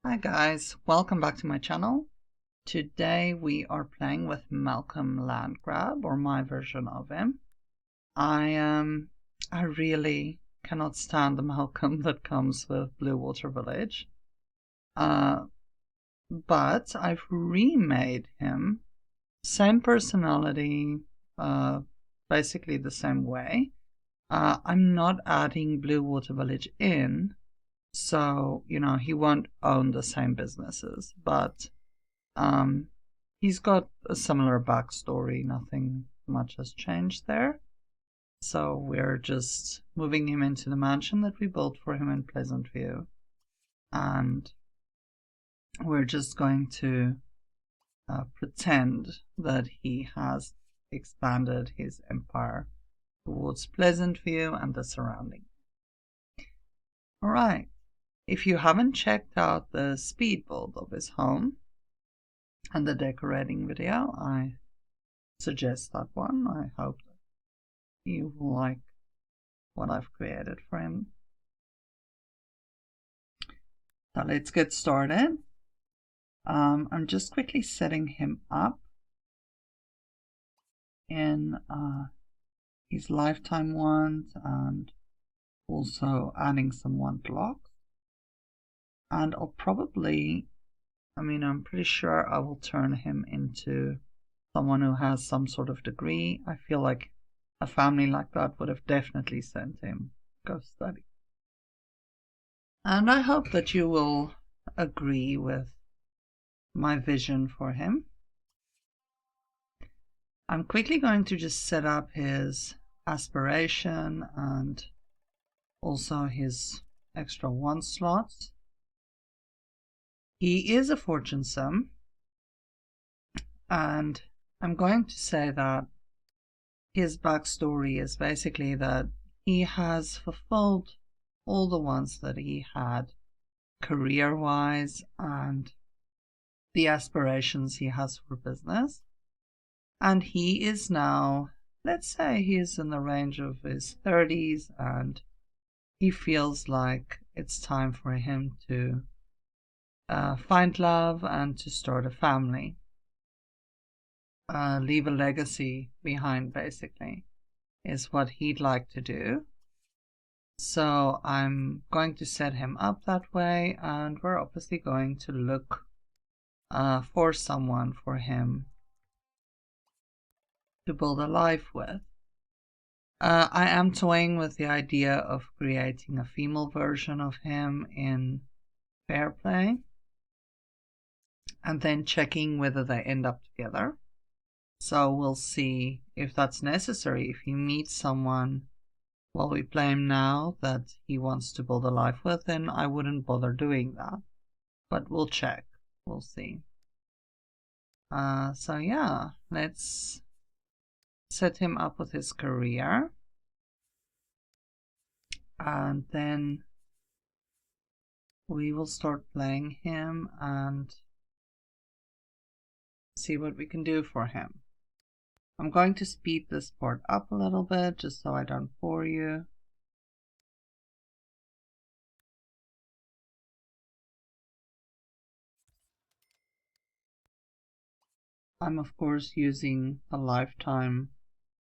Hi guys, welcome back to my channel. Today we are playing with Malcolm Landgrab, or my version of him. I really cannot stand the Malcolm that comes with Blue Water Village. But I've remade him, same personality, basically the same way. I'm not adding Blue Water Village in, so, he won't own the same businesses, but he's got a similar backstory. Nothing much has changed there. So we're just moving him into the mansion that we built for him in Pleasantview. And we're just going to pretend that he has expanded his empire towards Pleasantview and the surrounding. All right. If you haven't checked out the speed build of his home and the decorating video, I suggest that one. I hope that you will like what I've created for him. So let's get started. I'm just quickly setting him up in his lifetime ones and also adding some want blocks. And I'll probably, I'm pretty sure I will turn him into someone who has some sort of degree. I feel like a family like that would have definitely sent him go study. And I hope that you will agree with my vision for him. I'm quickly going to just set up his aspiration and also his extra one slots. He is a fortune sum, and I'm going to say that his backstory is basically that he has fulfilled all the ones that he had career-wise and the aspirations he has for business. And he is now, let's say he is in the range of his 30s, and he feels like it's time for him to find love and to start a family. Leave a legacy behind, basically, is what he'd like to do. So I'm going to set him up that way, and we're obviously going to look for someone for him to build a life with. I am toying with the idea of creating a female version of him in fair play, and then checking whether they end up together. So we'll see if that's necessary. If he meets someone while we play him now that he wants to build a life with, then I wouldn't bother doing that. But we'll check. We'll see. So yeah, let's set him up with his career. And then we will start playing him and see what we can do for him. I'm going to speed this part up a little bit just so I don't bore you. I'm of course using a lifetime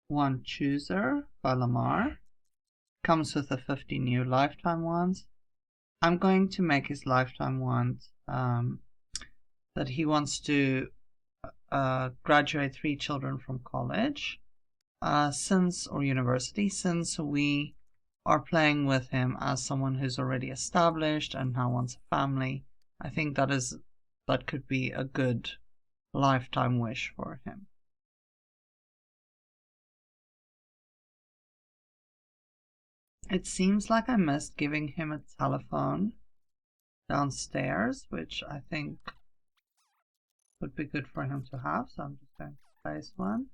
one chooser by Lamar. Comes with the 50 new lifetime ones. I'm going to make his lifetime ones that he wants to graduate 3 children from college or university, since we are playing with him as someone who's already established and now wants a family. I think that could be a good lifetime wish for him. It seems like I missed giving him a telephone downstairs, which I think would be good for him to have, so I'm just going to place one.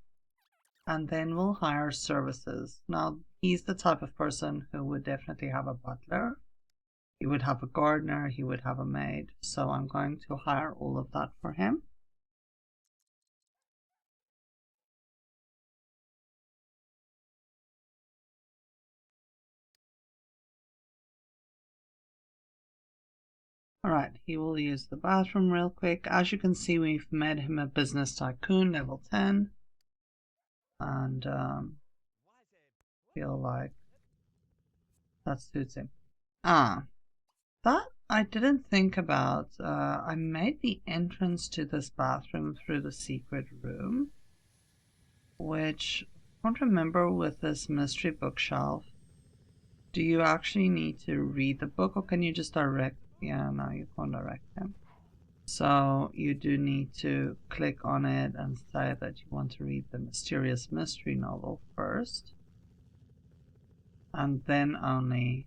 And then we'll hire services. Now, he's the type of person who would definitely have a butler. He would have a gardener, he would have a maid, so I'm going to hire all of that for him. Alright, he will use the bathroom real quick. As you can see, we've made him a business tycoon, level 10. And feel like that suits him. That I didn't think about. I made the entrance to this bathroom through the secret room, which I can't remember with this mystery bookshelf. Do you actually need to read the book, or can you just direct? Yeah, no, you can't direct him. So you do need to click on it and say that you want to read the mysterious mystery novel first. And then only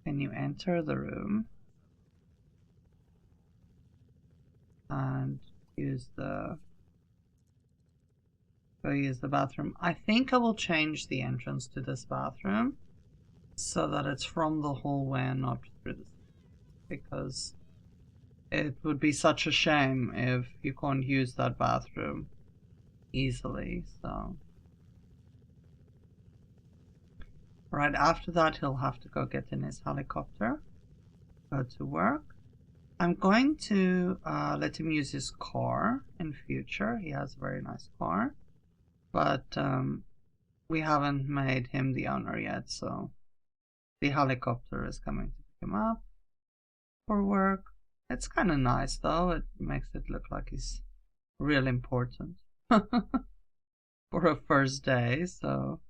can you enter the room and use the bathroom. I think I will change the entrance to this bathroom so that it's from the hallway and not through the, because it would be such a shame if you can't use that bathroom easily. So right after that, he'll have to go get in his helicopter, go to work. I'm going to let him use his car in future. He has a very nice car, but we haven't made him the owner yet, so the helicopter is coming to pick him up for work. It's kind of nice though, it makes it look like he's real important for a first day, so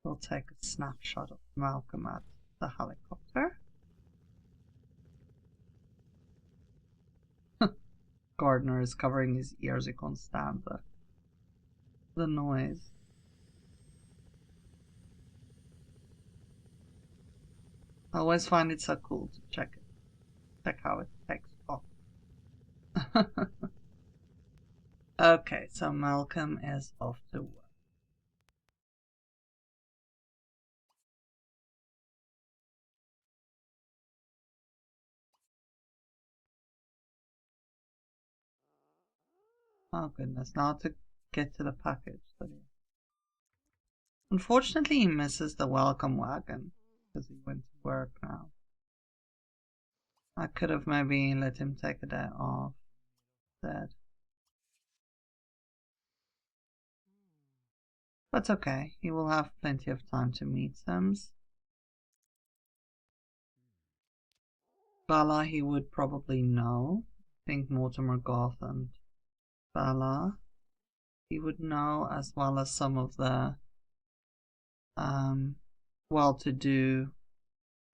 we'll take a snapshot of Malcolm at the helicopter. Gardner is covering his ears, he can't stand the noise. I always find it so cool to check how it takes off. Okay, so Malcolm is off to work. Oh goodness, now to get to the package. Unfortunately, he misses the welcome wagon because he went to work now. I could have maybe let him take a day off instead. But okay, he will have plenty of time to meet Sims. Bala he would probably know. I think Mortimer Goth and Bala he would know, as well as some of the well-to-do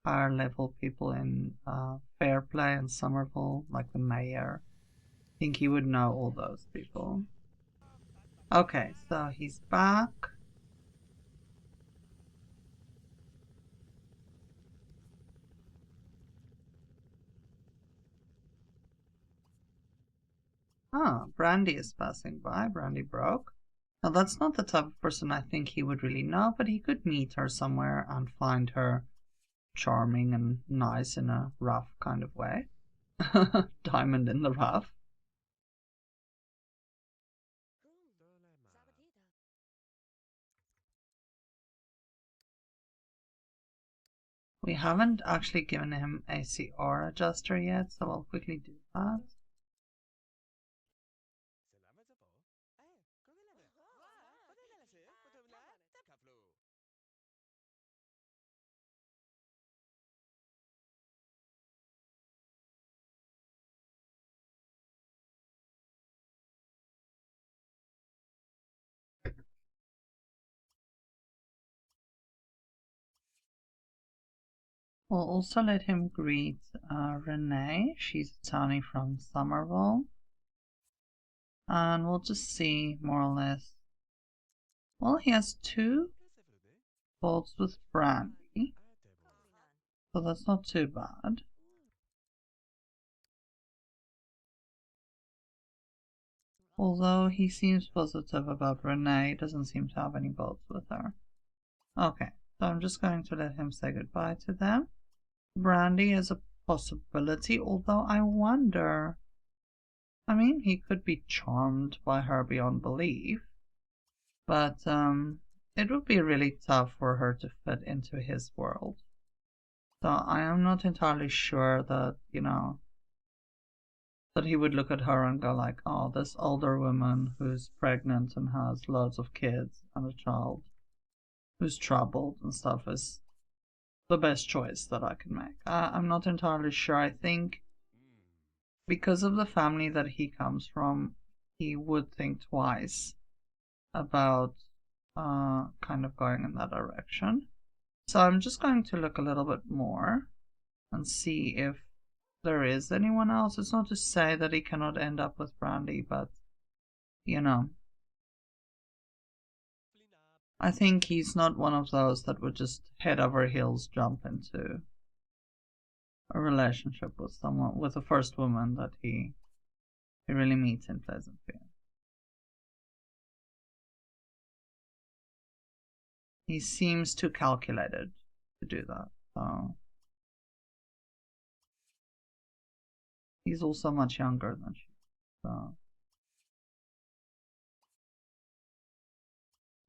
higher level people in Fairplay and Somerville, like the mayor. I think he would know all those people. Okay, so he's back. Ah, Brandy is passing by. Brandy Broke. Now that's not the type of person I think he would really know, but he could meet her somewhere and find her charming and nice in a rough kind of way. Diamond in the rough. We haven't actually given him a CR adjuster yet, so I'll quickly do that. We'll also let him greet Renee. She's a townie from Somerville. And we'll just see more or less. Well, he has 2 bolts with Brandy, so that's not too bad. Although he seems positive about Renee, doesn't seem to have any bolts with her. Okay, so I'm just going to let him say goodbye to them. Brandy is a possibility, although I wonder. I mean, he could be charmed by her beyond belief, but it would be really tough for her to fit into his world. So I am not entirely sure that, that he would look at her and go like, oh, this older woman who's pregnant and has loads of kids and a child who's troubled and stuff is the best choice that I can make. I'm not entirely sure. I think because of the family that he comes from, he would think twice about kind of going in that direction. So I'm just going to look a little bit more and see if there is anyone else. It's not to say that he cannot end up with Brandy, but I think he's not one of those that would just head over heels jump into a relationship with someone, with the first woman that he really meets in Pleasantview. He seems too calculated to do that. So he's also much younger than she. So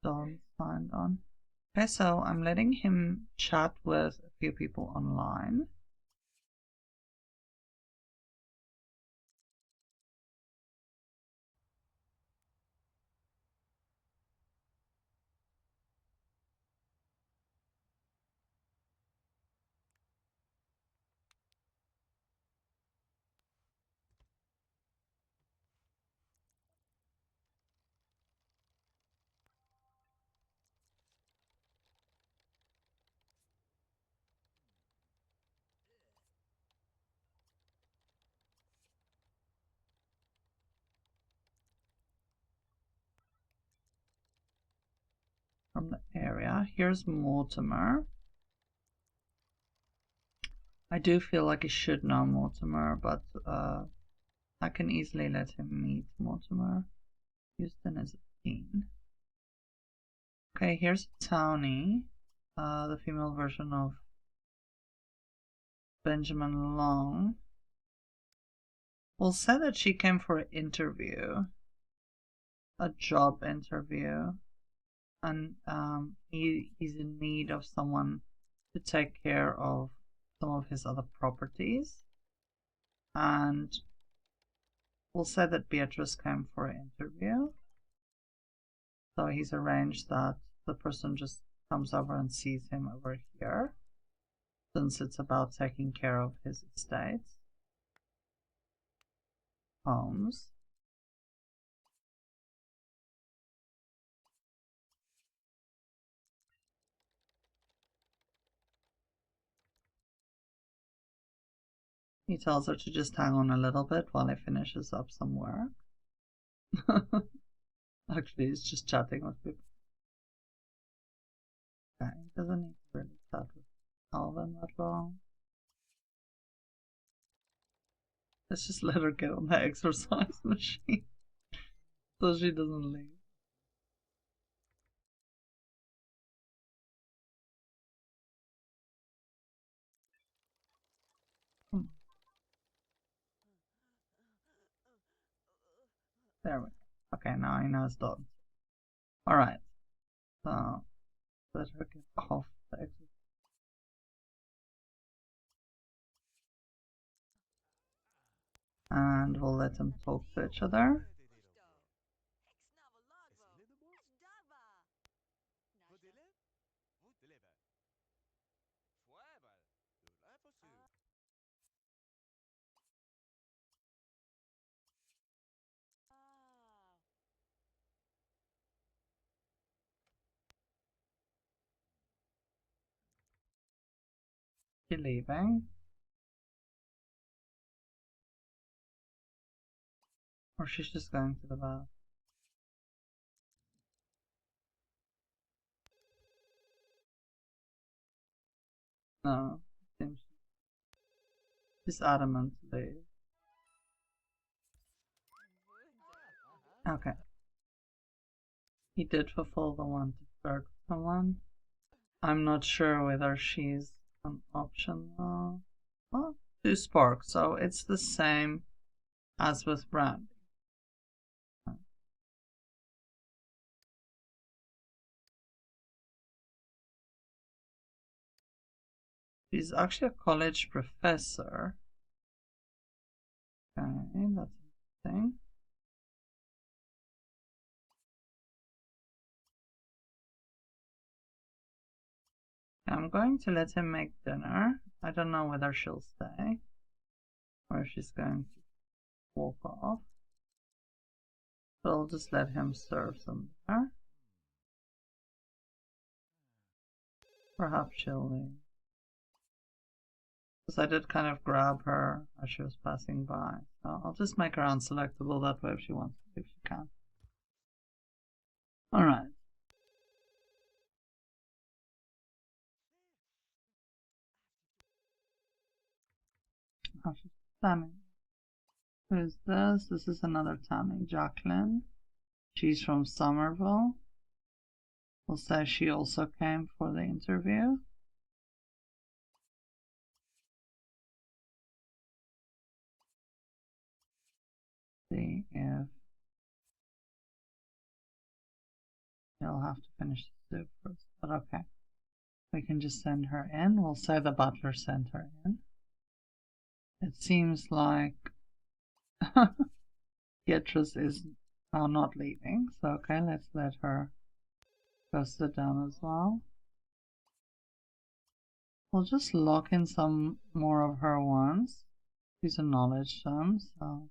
Don signed on. Okay, so I'm letting him chat with a few people online. From the area. Here's Mortimer. I do feel like he should know Mortimer, but I can easily let him meet Mortimer. Houston is a teen. Okay, here's Tony, the female version of Benjamin Long. We'll say that she came for an interview, a job interview, and he's in need of someone to take care of some of his other properties. And we'll say that Beatrice came for an interview. So he's arranged that the person just comes over and sees him over here, since it's about taking care of his estates, homes. He tells her to just hang on a little bit while he finishes up some work. Actually, he's just chatting with people. Okay, he doesn't need to really chat with Alvin that long. Let's just let her get on the exercise machine so she doesn't leave. There we go. Okay, now he knows dogs. Alright, so let her get off the exercise. And we'll let them talk to each other. She's leaving. Or she's just going to the bath. No, seems she's adamant to leave. Okay. He did fulfill the one to flirt with someone. I'm not sure whether she's an option though. Well, 2 sparks, so it's the same as with Brandy. She's actually a college professor. Okay, that's interesting. I'm going to let him make dinner. I don't know whether she'll stay or if she's going to walk off. So I'll just let him serve some dinner. Perhaps she'll leave. Because I did kind of grab her as she was passing by. So I'll just make her unselectable that way if she wants to, if she can. Alright. Oh, she's Tammy. Who's this? This is another Tammy. Jacqueline. She's from Somerville. We'll say she also came for the interview. See if he'll have to finish the soup first. But okay. We can just send her in. We'll say the butler sent her in. It seems like Beatrice is now not leaving. So okay, let's let her go sit down as well. We'll just lock in some more of her ones. She's a knowledge gem, so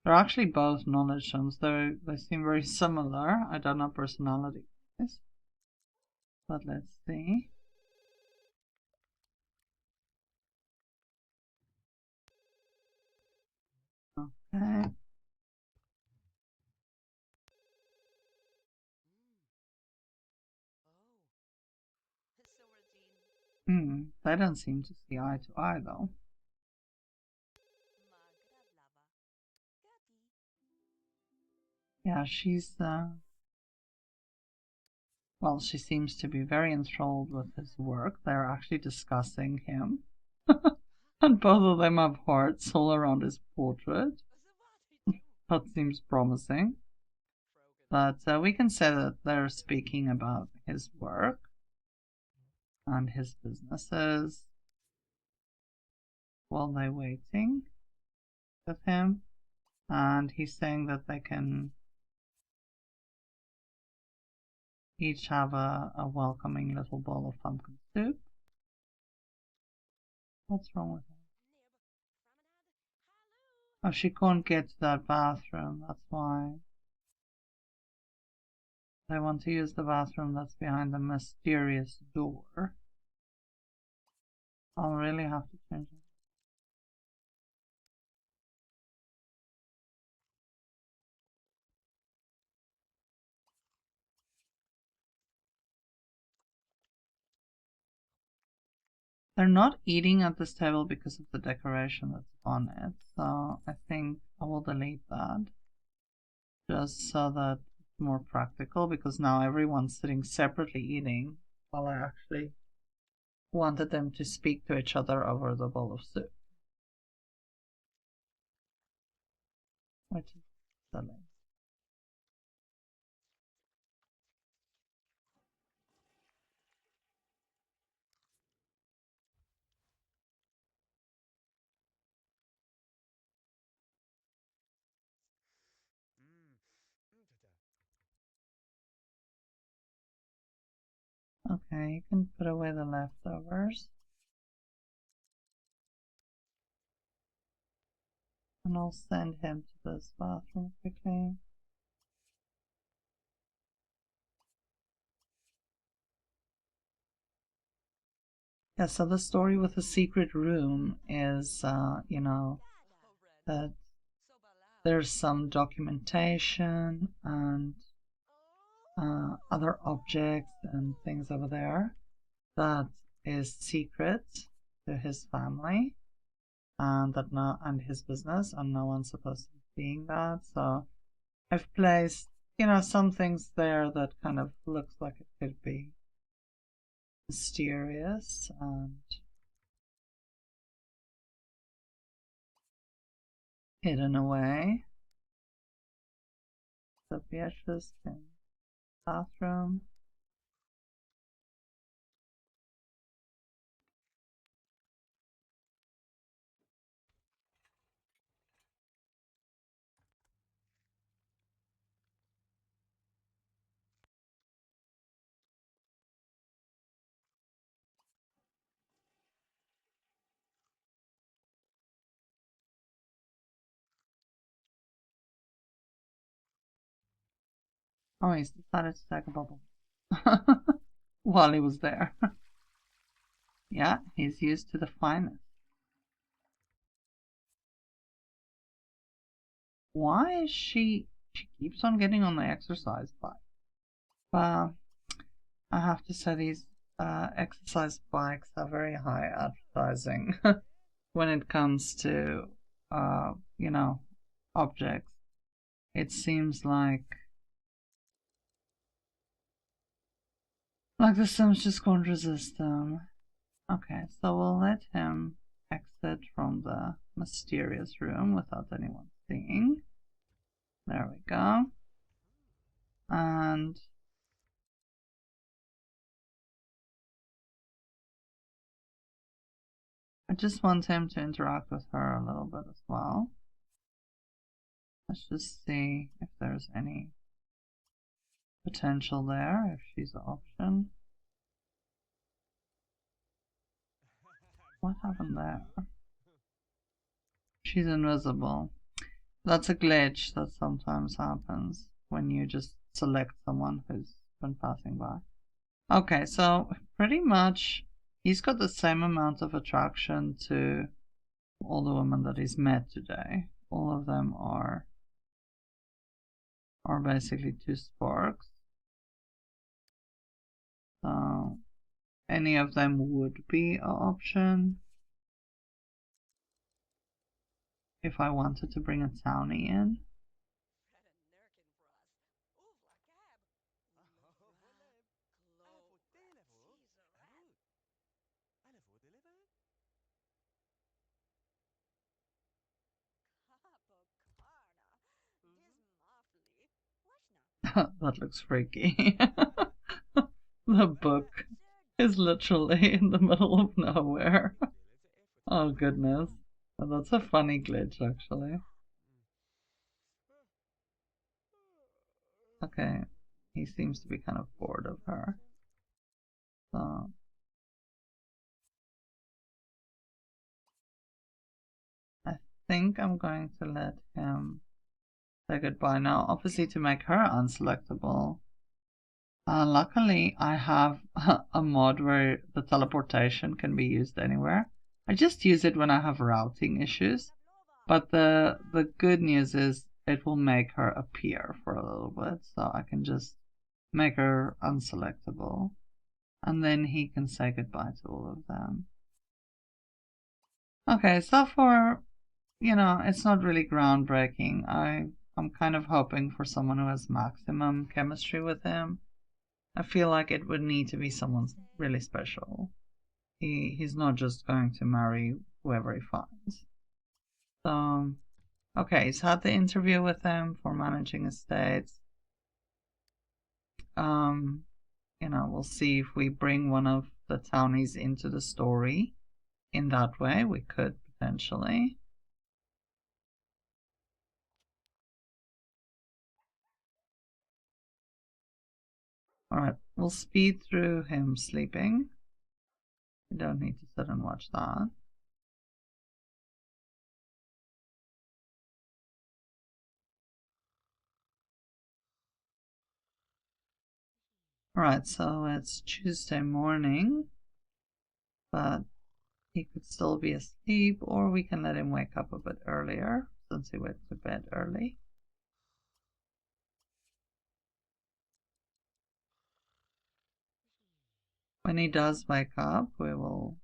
they're actually both knowledge gems. They seem very similar. I don't know personality wise, but let's see. Okay. They don't seem to see eye to eye though. Yeah, she's well, she seems to be very enthralled with his work. They're actually discussing him. And both of them have hearts all around his portrait. That seems promising. But we can say that they're speaking about his work and his businesses while they're waiting with him. And he's saying that they can each have a welcoming little bowl of pumpkin soup. What's wrong with her? Oh, she can't get to that bathroom, that's why. They want to use the bathroom that's behind the mysterious door. I'll really have to change it. They're not eating at this table because of the decoration that's on it, so I think I will delete that. Just so that it's more practical, because now everyone's sitting separately eating while I actually wanted them to speak to each other over the bowl of soup. Which is silly. Okay, you can put away the leftovers. And I'll send him to this bathroom quickly. Yeah, so the story with the secret room is, you know, that there's some documentation and other objects and things over there that is secret to his family and his business, and no one's supposed to be seeing that. So I've placed, you know, some things there that kind of looks like it could be mysterious and hidden away. So Beatrice in the bathroom. Oh, he's decided to take a bubble while he was there. Yeah, he's used to the finest. Why is she keeps on getting on the exercise bike? Well, I have to say these exercise bikes are very high advertising when it comes to, you know, objects. It seems like the Sims just can't resist them. Okay, so we'll let him exit from the mysterious room without anyone seeing. There we go. And I just want him to interact with her a little bit as well. Let's just see if there's any potential there, if she's an option. What happened there? She's invisible. That's a glitch that sometimes happens when you just select someone who's been passing by. Okay, so pretty much he's got the same amount of attraction to all the women that he's met today. All of them are basically two sparks. So any of them would be an option. If I wanted to bring a townie in. That looks freaky. The book is literally in the middle of nowhere. Oh goodness. That's a funny glitch actually. Okay, he seems to be kind of bored of her. So I think I'm going to let him say goodbye now, obviously to make her unselectable. Luckily, I have a mod where the teleportation can be used anywhere. I just use it when I have routing issues. But the good news is it will make her appear for a little bit. So I can just make her unselectable. And then he can say goodbye to all of them. Okay, so far, it's not really groundbreaking. I'm kind of hoping for someone who has maximum chemistry with him. I feel like it would need to be someone really special. He's not just going to marry whoever he finds. So, okay, he's had the interview with him for managing estates. We'll see if we bring one of the townies into the story. In that way, we could potentially. Alright, we'll speed through him sleeping. We don't need to sit and watch that. Alright, so it's Tuesday morning, but he could still be asleep, or we can let him wake up a bit earlier, since he went to bed early. When he does wake up, we will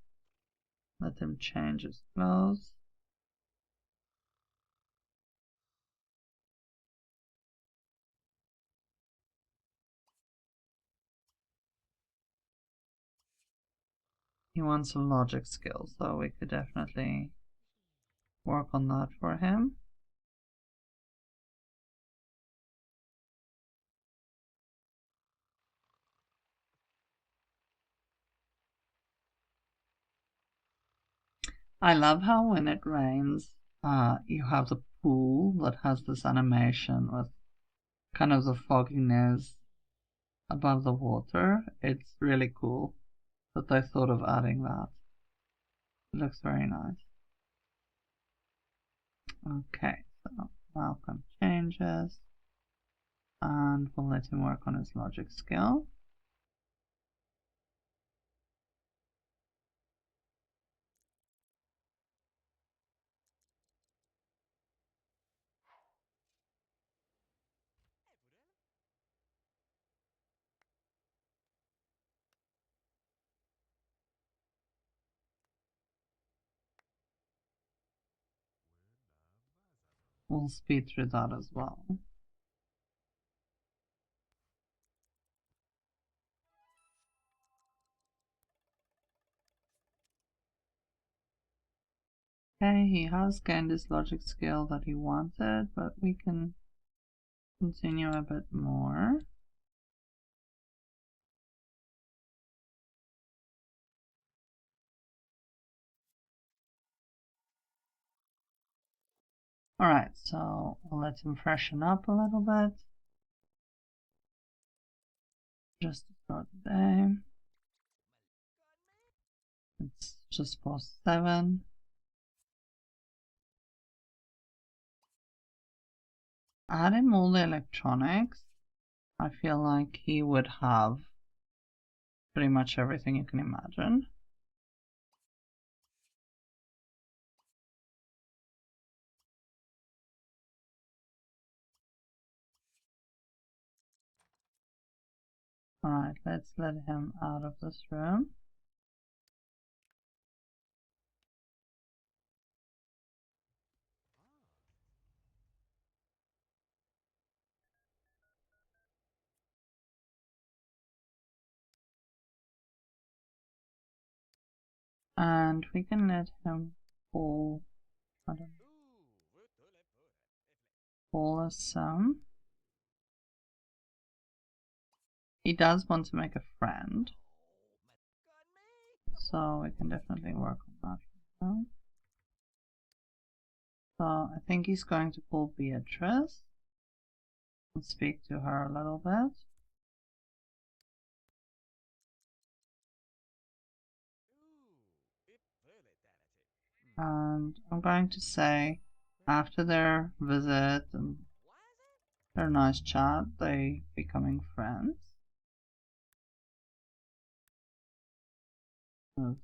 let him change his clothes. He wants a logic skill, so we could definitely work on that for him. I love how when it rains, you have the pool that has this animation with kind of the fogginess above the water. It's really cool that they thought of adding that. It looks very nice. Okay, so Malcolm changes. And we'll let him work on his logic skill. We'll speed through that as well. Okay, he has gained his logic skill that he wanted, but we can continue a bit more. Alright, so we'll let him freshen up a little bit. Just to start the day. It's just past 7. Add him all the electronics. I feel like he would have pretty much everything you can imagine. Alright, let's let him out of this room. And we can let him pull, I don't know, pull a sum. He does want to make a friend, so we can definitely work on that right now. So I think he's going to pull Beatrice and speak to her a little bit. And I'm going to say, after their visit and their nice chat, they becoming friends. There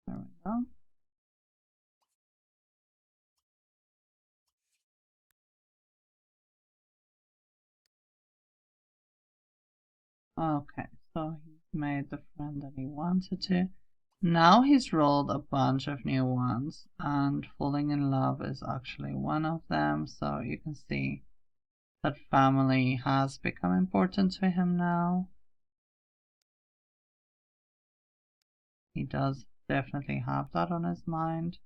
we go. Okay, so he's made the friend that he wanted to. Now he's rolled a bunch of new ones, and falling in love is actually one of them, so you can see that family has become important to him now. He does definitely have that on his mind.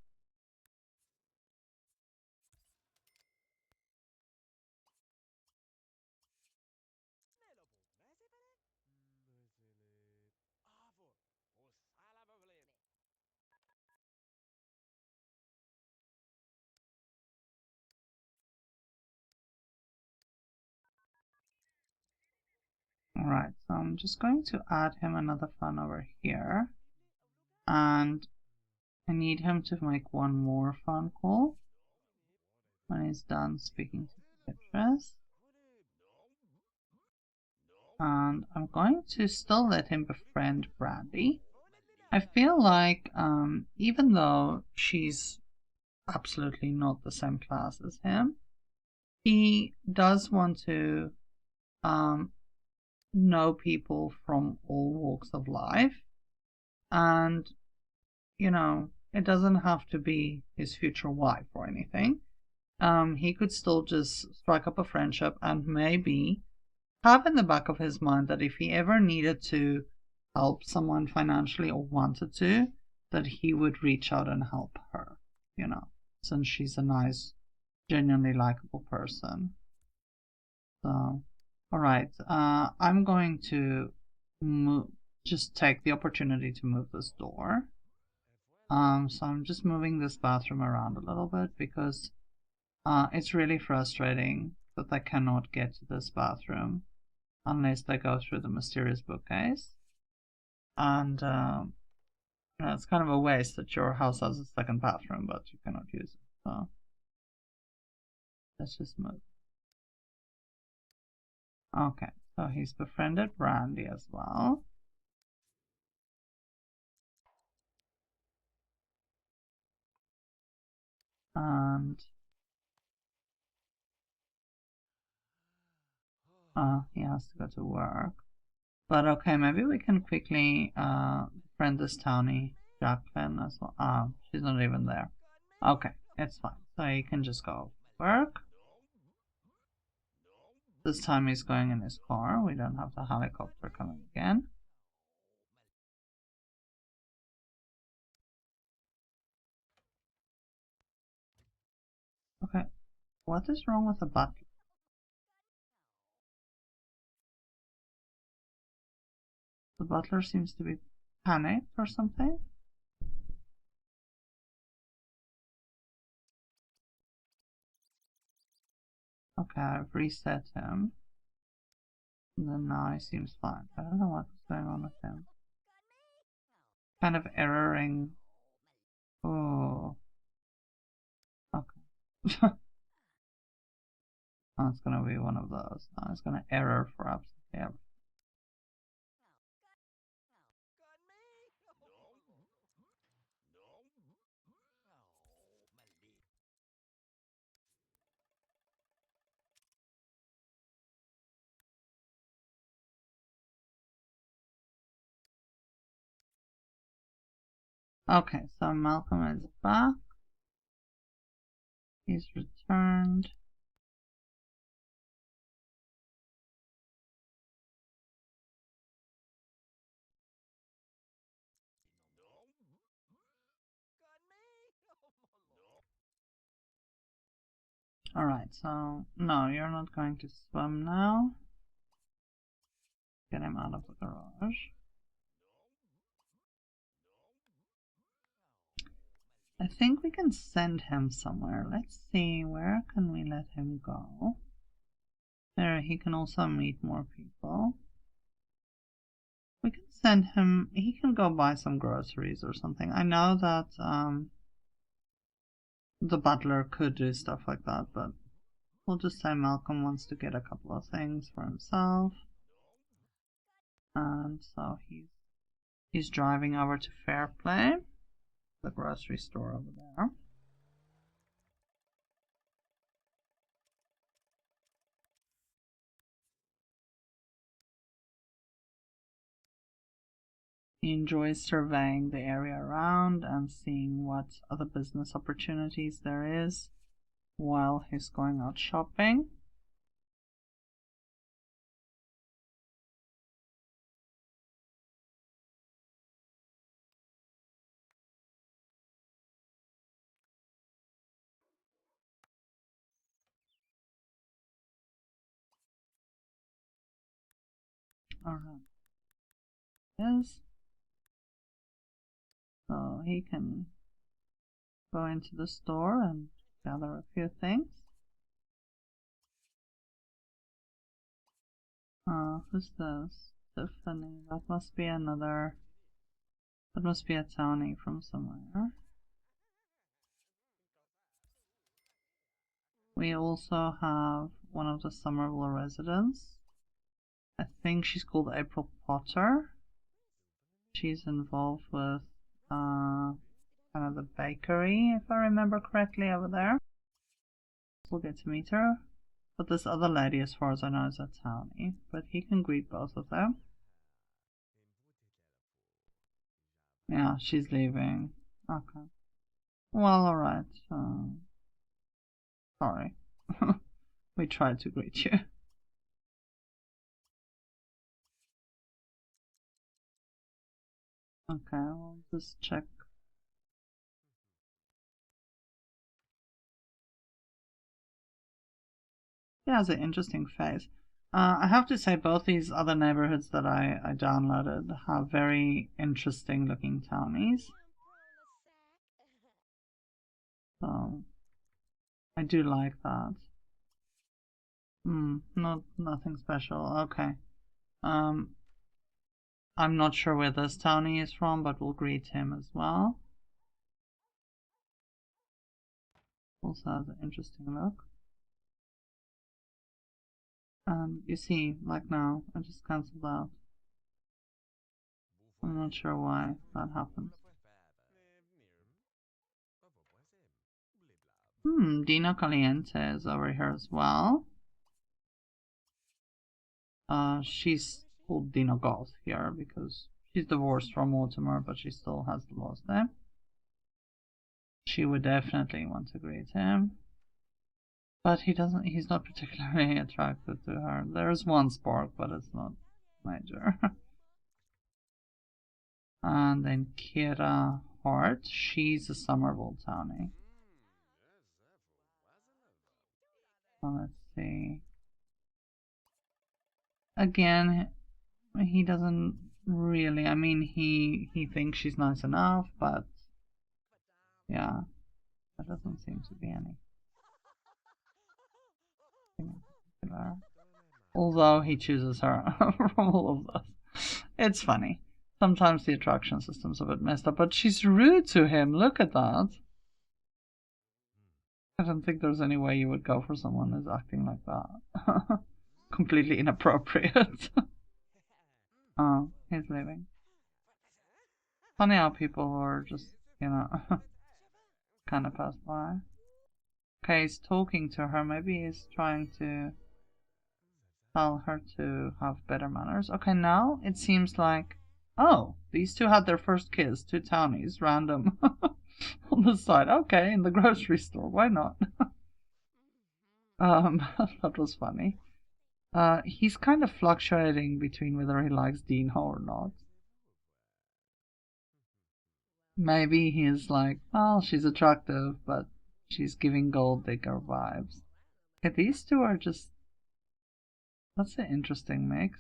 Alright, so I'm just going to add him another fun over here. And I need him to make one more phone call when he's done speaking to Beatrice. And I'm going to still let him befriend Brandy. I feel like even though she's absolutely not the same class as him, he does want to know people from all walks of life. And, you know, it doesn't have to be his future wife or anything. He could still just strike up a friendship and maybe have in the back of his mind that if he ever needed to help someone financially or wanted to, that he would reach out and help her, you know, since she's a nice, genuinely likable person. So, alright, I'm going to just take the opportunity to move this door. So I'm just moving this bathroom around a little bit because it's really frustrating that I cannot get to this bathroom unless they go through the mysterious bookcase. And you know, it's kind of a waste that your house has a second bathroom, but you cannot use it. So let's just move. Okay, so he's befriended Brandy as well. And he has to go to work. But okay, maybe we can quickly befriend this townie, Jacqueline, as well. She's not even there. Okay, it's fine. So he can just go work. This time he's going in his car. We don't have the helicopter coming again. Okay, what is wrong with the butler? The butler seems to be panicked or something. Okay, I've reset him. And then now he seems fine. I don't know what's going on with him. Kind of erroring. Oh. Okay. Oh, it's gonna be one of those. Oh, it's gonna error for absolutely everything. Okay, so Malcolm is back. He's returned. Alright, so no, you're not going to swim now. Get him out of the garage. I think we can send him somewhere. Let's see, where can we let him go? There, he can also meet more people. We can send him, he can go buy some groceries or something. I know that the butler could do stuff like that, but we'll just say Malcolm wants to get a couple of things for himself. And so he's driving over to Fairplay, the grocery store over there. He enjoys surveying the area around and seeing what other business opportunities there is while he's going out shopping. Alright. Yes. So he can go into the store and gather a few things. Who's this? Tiffany. That must be another. That must be a townie from somewhere. We also have one of the Somerville residents. I think she's called April Potter. She's involved with kind of the bakery, if I remember correctly, over there. We'll get to meet her. But this other lady, as far as I know, is a townie. But he can greet both of them. Yeah, she's leaving. Okay. Well, alright. Sorry. We tried to greet you. Okay, we'll just check. He has an interesting face. I have to say, both these other neighborhoods that I downloaded have very interesting looking townies. So, I do like that. Nothing special. Okay. I'm not sure where this townie is from, but we'll greet him as well. Also has an interesting look. You see, like now, I just cancelled out. I'm not sure why that happened. Dino Caliente is over here as well. She's called Dino Goth here because she's divorced from Mortimer, but she still has the last name. She would definitely want to greet him. But he's not particularly attracted to her. There's one spark, but it's not major. And then Kira Hart, she's a Somerville townie. So let's see. Again, he doesn't really, I mean, he thinks she's nice enough, but yeah, there doesn't seem to be anything in particular. Although he chooses her from all of those. It's funny. Sometimes the attraction system's a bit messed up, but she's rude to him. Look at that. I don't think there's any way you would go for someone who's acting like that. Completely inappropriate. Oh, he's leaving. Funny how people are just, you know, kind of pass by. Okay, he's talking to her. Maybe he's trying to tell her to have better manners. Okay, now it seems like, oh, these two had their first kiss, two townies, random, on the side. Okay, in the grocery store, why not? That was funny. He's kind of fluctuating between whether he likes Dino or not. Maybe he's like, well, she's attractive, but she's giving gold digger vibes. Okay, these two are just, that's an interesting mix.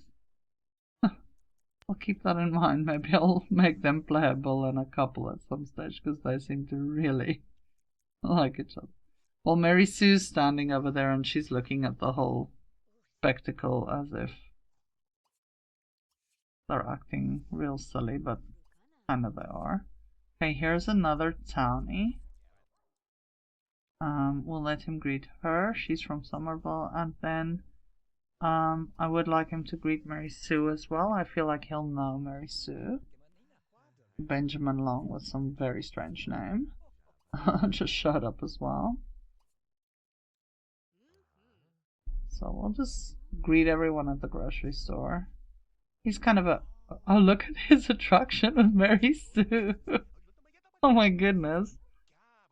I'll keep that in mind. Maybe I'll make them playable in a couple at some stage because they seem to really like each other. Well, Mary Sue's standing over there and she's looking at the whole spectacle as if they're acting real silly, but kind of they are. Okay, here's another townie. We'll let him greet her. She's from Somerville, and then I would like him to greet Mary Sue as well. I feel like he'll know Mary Sue. Benjamin Long with some very strange name just showed up as well. So we'll just greet everyone at the grocery store. He's kind of a, oh, look at his attraction with Mary Sue. Oh my goodness.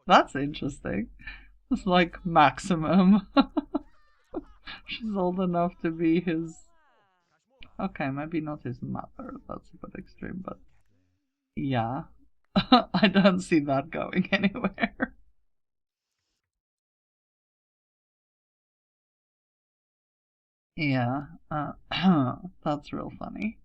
That's interesting. It's like maximum. She's old enough to be his, okay, maybe not his mother. That's a bit extreme, but yeah. I don't see that going anywhere. Yeah, that's real funny.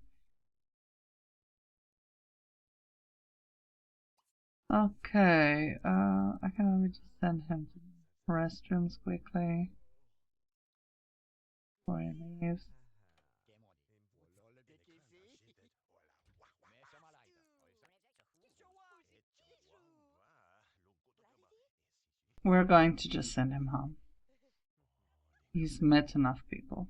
Okay, I can maybe just send him to the restrooms quickly before he leaves. We're going to just send him home. He's met enough people.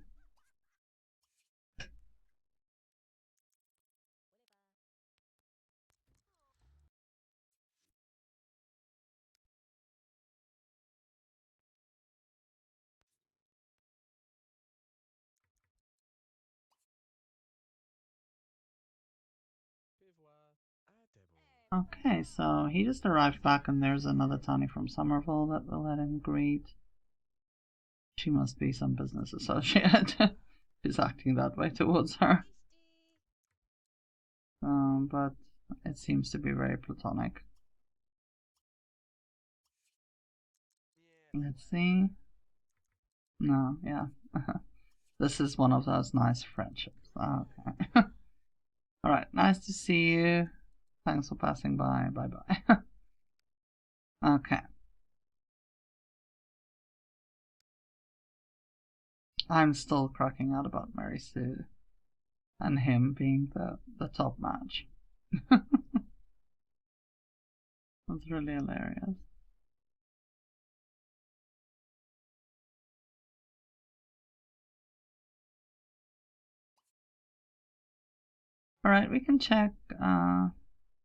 Okay, so he just arrived back and there's another townie from Somerville that will let him greet. She must be some business associate. She's acting that way towards her. But it seems to be very platonic. Let's see. No, yeah. This is one of those nice friendships. Okay. Alright, nice to see you. Thanks for passing by. Bye bye. Okay. I'm still cracking out about Mary Sue and him being the top match. That's really hilarious. Alright, we can check.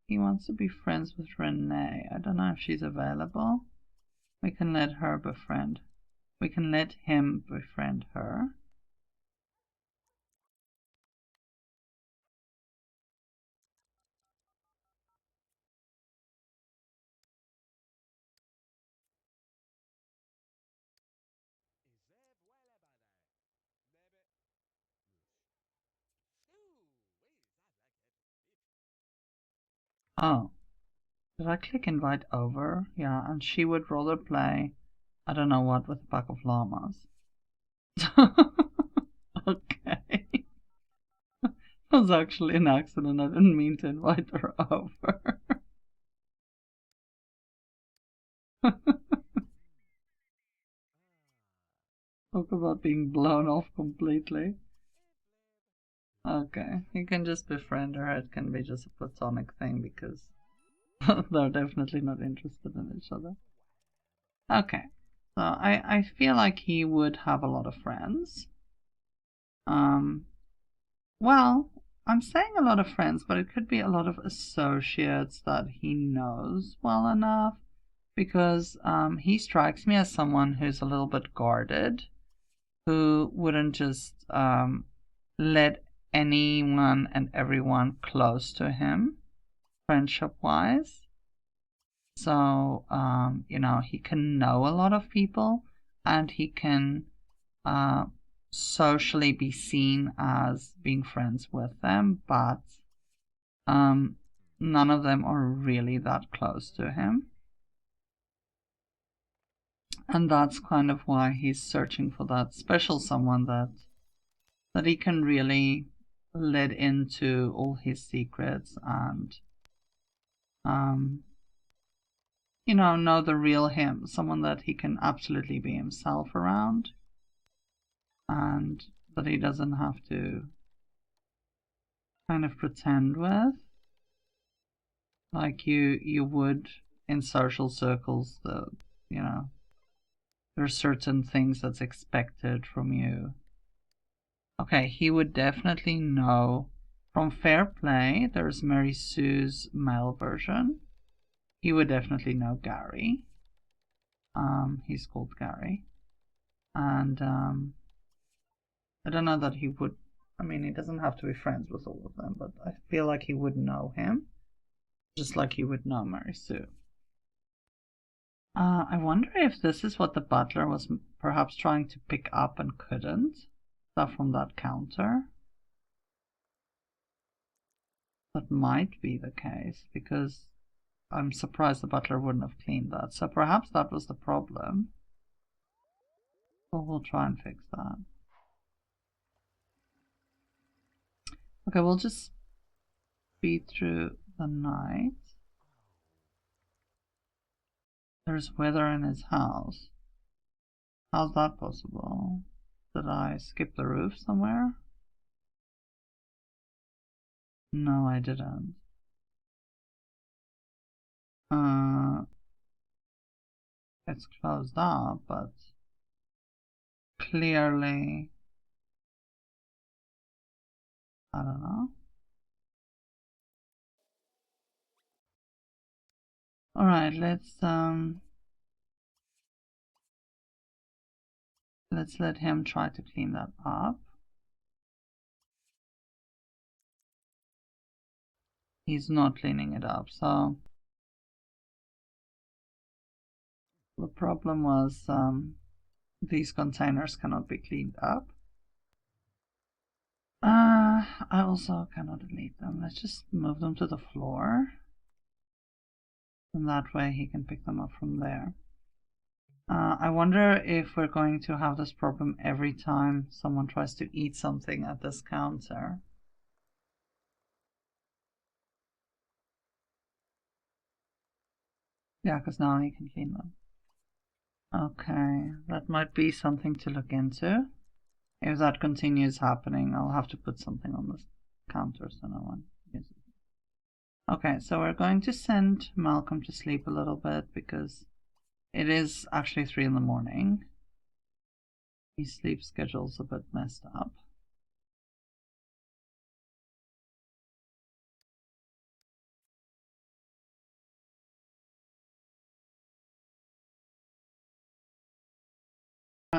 He wants to be friends with Renee. I don't know if she's available. We can let her befriend. We can let him befriend her. Oh, did I click invite over? Yeah, and she would rather play, I don't know what, with a pack of llamas. Okay. That was actually an accident. I didn't mean to invite her over. Talk about being blown off completely. Okay, you can just befriend her. It can be just a platonic thing because they're definitely not interested in each other. Okay, so I feel like he would have a lot of friends. Well, I'm saying a lot of friends, but it could be a lot of associates that he knows well enough because he strikes me as someone who's a little bit guarded, who wouldn't just let anyone and everyone close to him, friendship wise. So, he can know a lot of people and he can socially be seen as being friends with them, but none of them are really that close to him. And that's kind of why he's searching for that special someone that he can really let into all his secrets and know the real him, someone that he can absolutely be himself around and that he doesn't have to kind of pretend with like you would in social circles. There's certain things that's expected from you. Okay, he would definitely know from Fair Play. There's Mary Sue's male version. He would definitely know Gary. He's called Gary. And I don't know that he would. I mean, he doesn't have to be friends with all of them, but I feel like he would know him, just like he would know Mary Sue. I wonder if this is what the butler was perhaps trying to pick up and couldn't. Stuff from that counter. That might be the case, because I'm surprised the butler wouldn't have cleaned that. So perhaps that was the problem. Well, we'll try and fix that. Okay, we'll just speed through the night. There's weather in his house. How's that possible? Did I skip the roof somewhere? No, I didn't. It's closed up, but clearly, I don't know. All right, let's let him try to clean that up. He's not cleaning it up, so the problem was these containers cannot be cleaned up. I also cannot delete them. Let's just move them to the floor. And that way he can pick them up from there. I wonder if we're going to have this problem every time someone tries to eat something at this counter. Yeah, because now he can clean them. Okay, that might be something to look into. If that continues happening, I'll have to put something on this counter so no one uses it. Okay, so we're going to send Malcolm to sleep a little bit because it is actually 3 in the morning. His sleep schedule's a bit messed up.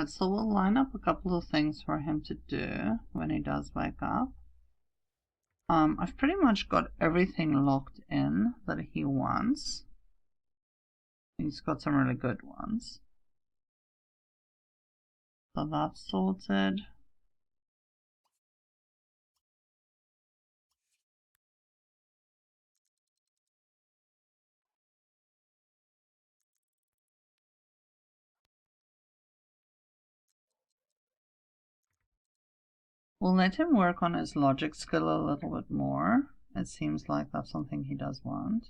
Alright, so we'll line up a couple of things for him to do when he does wake up. I've pretty much got everything locked in that he wants. He's got some really good ones. So that's sorted. We'll let him work on his logic skill a little bit more. It seems like that's something he does want.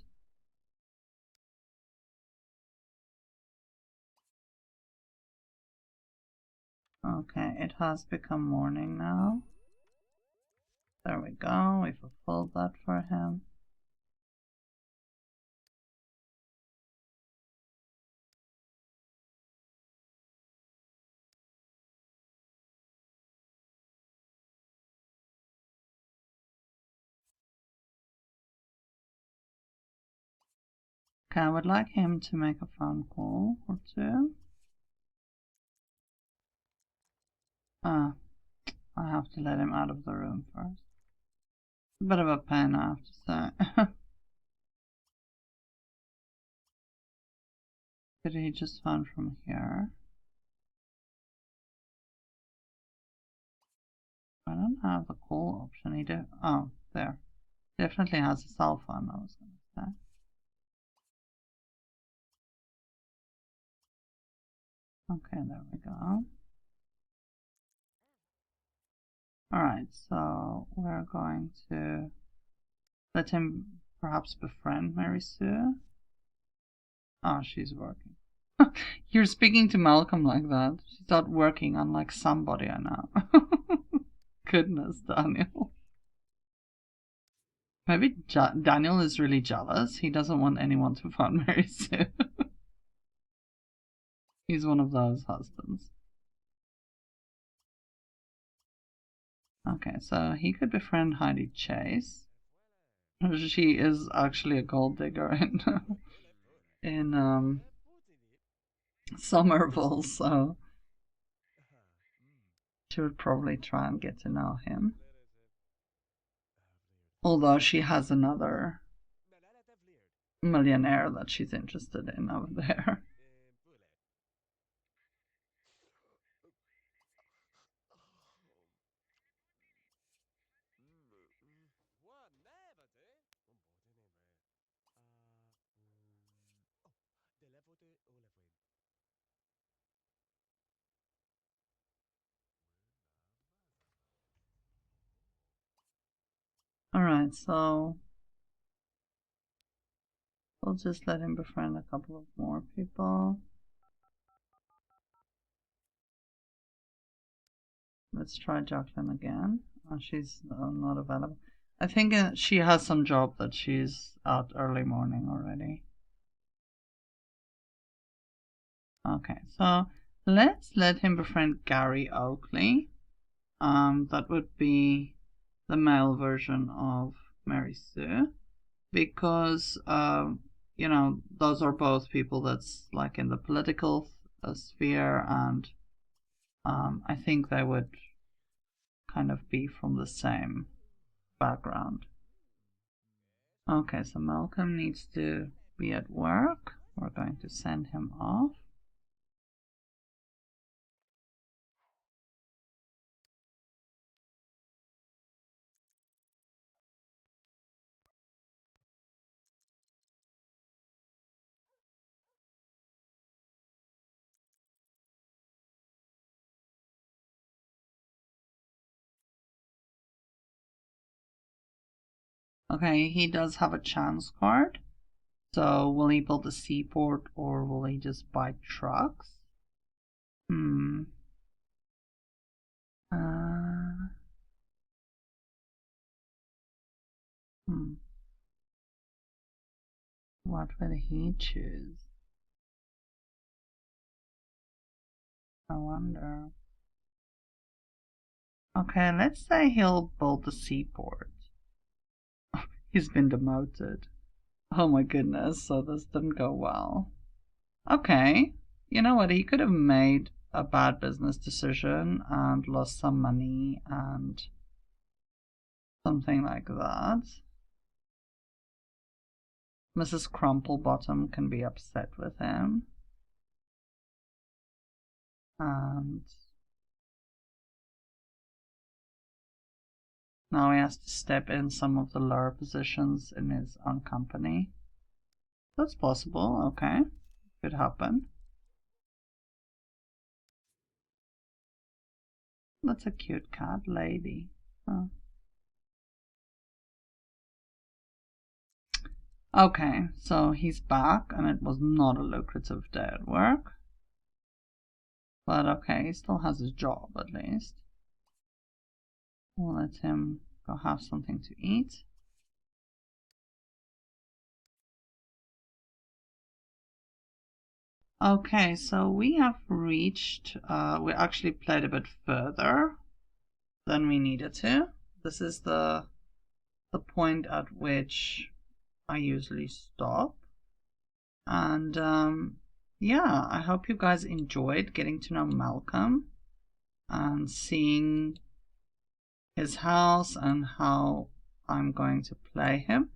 Okay, it has become morning now. There we go, we fulfilled that for him. Okay, I would like him to make a phone call or two. I have to let him out of the room first. A bit of a pain, I have to say. Could he just phone from here? I don't have the call option. He did. Oh, there. Definitely has a cell phone, I was going to say. Okay, there we go. Alright, so we're going to let him perhaps befriend Mary Sue. Oh, she's working. You're speaking to Malcolm like that. She's not working on like somebody I know. Goodness, Daniel. Maybe Daniel is really jealous. He doesn't want anyone to phone Mary Sue. He's one of those husbands. Okay, so he could befriend Heidi Chase. She is actually a gold digger in Somerville, so she would probably try and get to know him. Although she has another millionaire that she's interested in over there. Alright, so we'll just let him befriend a couple of more people. Let's try Jacqueline again. Oh, she's not available. I think she has some job that she's out early morning already. Okay, so let's let him befriend Gary Oakley. That would be the male version of Mary Sue, because you know, those are both people that's like in the political sphere, and I think they would kind of be from the same background. Okay, so Malcolm needs to be at work. We're going to send him off. Okay, he does have a chance card. So will he build a seaport or will he just buy trucks? Uh, What will he choose? I wonder. Okay, let's say he'll build the seaport. He's been demoted. Oh my goodness, so this didn't go well. Okay, you know what, he could have made a bad business decision and lost some money and something like that. Mrs. Crumplebottom can be upset with him. And now he has to step in some of the lower positions in his own company. That's possible, okay. Could happen. That's a cute cat lady. Oh. Okay, so he's back, and it was not a lucrative day at work. But okay, he still has his job at least. We'll let him go have something to eat. Okay, so we have reached, we actually played a bit further than we needed to. This is the point at which I usually stop. And yeah, I hope you guys enjoyed getting to know Malcolm and seeing his house and how I'm going to play him.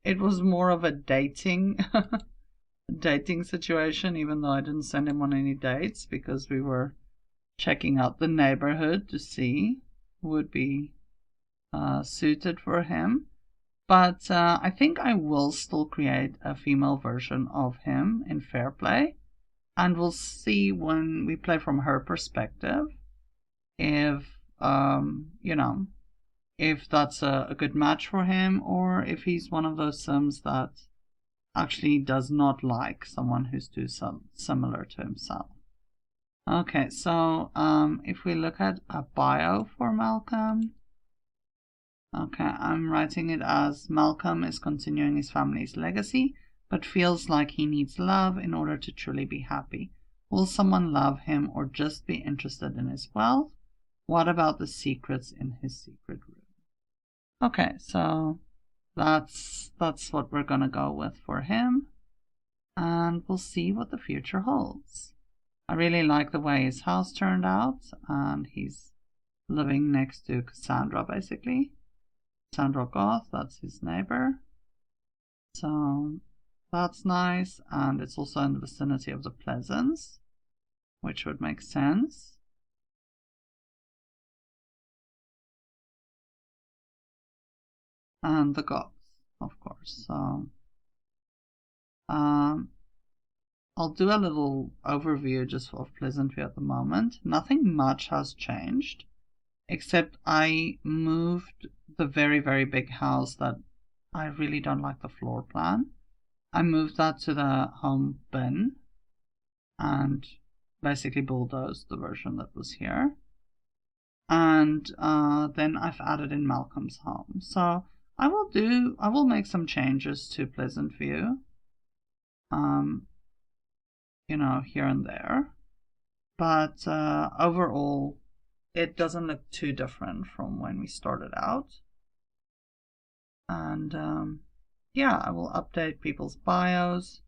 It was more of a dating situation, even though I didn't send him on any dates, because we were checking out the neighborhood to see who would be suited for him. But I think I will still create a female version of him in Fair Play. And we'll see when we play from her perspective if, you know, if that's a good match for him, or if he's one of those Sims that actually does not like someone who's too similar to himself. Okay, so if we look at a bio for Malcolm, okay, I'm writing it as Malcolm is continuing his family's legacy, but feels like he needs love in order to truly be happy. Will someone love him or just be interested in his wealth? What about the secrets in his secret room? Okay, so that's what we're gonna go with for him, and we'll see what the future holds. I really like the way his house turned out, and he's living next to Cassandra, basically. Cassandra Goth, that's his neighbor. So that's nice, and it's also in the vicinity of the Pleasance, which would make sense. And the Goths, of course. So I'll do a little overview just of Pleasantview at the moment. Nothing much has changed, except I moved the very, very big house that I really don't like the floor plan. I moved that to the home bin and basically bulldozed the version that was here. And then I've added in Malcolm's home. So I will make some changes to Pleasantview. You know, here and there. But overall, it doesn't look too different from when we started out. And yeah, I will update people's bios.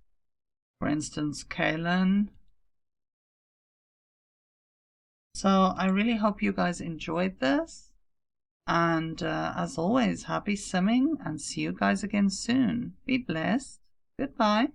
For instance, Kaylin. So I really hope you guys enjoyed this. And as always, happy simming and see you guys again soon. Be blessed. Goodbye.